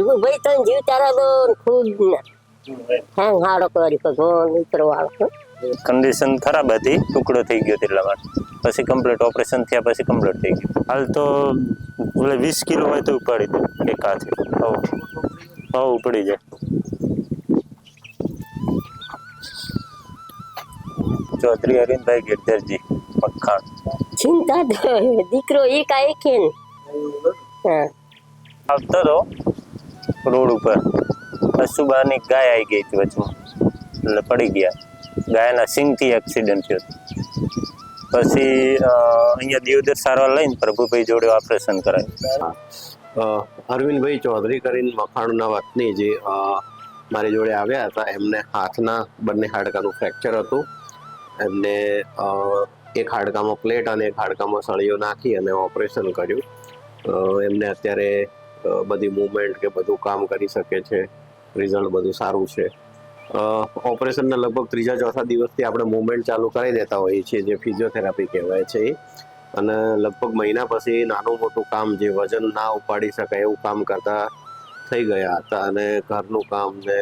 ભાઈ તને જીવતારા દો ખૂબ હા હાડો કરી ભગવાન ઉતરવાળો કન્ડિશન ખરાબ હતી, ટુકડો થઈ ગયો એટલા માટે પછી કમ્પ્લીટ ઓપરેશન થયા પછી કમ્પ્લીટ થઈ ગયું. હાલ તો 20 કિલો હોય તો ઉપાડી દે એક હાથે. હવ ઉપડી જાય. ચૌધરી અરવિંદભાઈ ગિરધરજી મખાણ. ચિંતા દીકરો એક આ એક ને હા આવતો તો રોડ ઉપર પશુબાની ગાય આવી ગઈ હતી વચમાં એટલે પડી ગયા. ગાયના સિંગથી એક્સિડન્ટ થયો. પછી અહીંયા દિયોદર સારવાર લઈને પ્રભુભાઈ જોડે ઓપરેશન કરાયું. અરવિંદભાઈ ચૌધરી કરીને મખાણના વતની જે મારી જોડે આવ્યા હતા, એમને હાથના બંને હાડકાનું ફ્રેક્ચર હતું. એમને એક હાડકામાં પ્લેટ અને એક હાડકામાં સળીઓ નાખી અને ઓપરેશન કર્યું. એમને અત્યારે બધી મૂવમેન્ટ કે બધું કામ કરી શકે છે. રિઝલ્ટ બધું સારું છે. ઓપરેશનના લગભગ 3-4 દિવસથી આપણે મૂવમેન્ટ ચાલુ કરી દેતા હોઈએ છીએ, જે ફિઝિયોથેરાપી કહેવાય છે. અને લગભગ મહિના પછી નાનું મોટું કામ જે વજન ના ઉપાડી શકાય એવું કામ કરતા થઈ ગયા હતા. અને ઘરનું કામ ને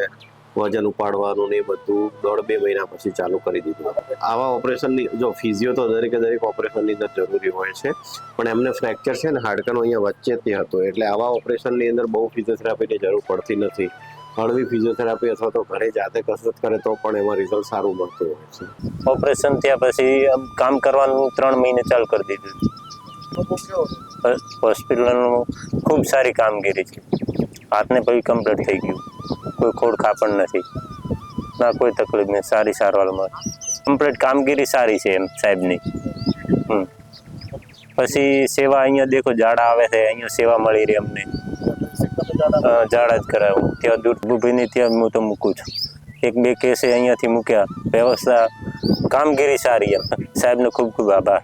વજન ઉપાડવાનું ને એ બધું 1.5-2 મહિના પછી ચાલુ કરી દીધું. આવા ઓપરેશનની જો ફિઝિયો તો દરેક ઓપરેશનની અંદર જરૂરી હોય છે, પણ એમને ફ્રેક્ચર છે ને હાડકાનો અહીંયા વચ્ચેથી હતો, એટલે આવા ઓપરેશનની અંદર બહુ ફિઝિયોથેરાપીની જરૂર પડતી નથી. હળવી ફિઝિયોથેરાપી અથવા તો ઘરે જાતે કસરત કરે તો પણ એમાં રિઝલ્ટ સારું મળતું હોય છે. ઓપરેશન થયા પછી કામ કરવાનું 3 મહિને ચાલુ કરી દીધું. હોસ્પિટલનું ખૂબ સારી કામગીરી છે. હાથને પછી કમ્પ્લીટ થઈ ગયું. કોઈ ખોડ ખાપણ નથી, ના કોઈ તકલીફ નહીં. સારી સારવાર મળે. કમ્પ્લીટ કામગીરી સારી છે એમ સાહેબની. પછી સેવા અહીંયા દેખો ઝાડા આવે છે, અહીંયા સેવા મળી રહી અમને. ઝાડા જ કરાવું ત્યાં દૂરભૂભીની ત્યાં હું તો મૂકું છું. 1-2 કેસે અહીંયાથી મૂક્યા. વ્યવસ્થા કામગીરી સારી એમ. સાહેબનો ખૂબ ખૂબ આભાર.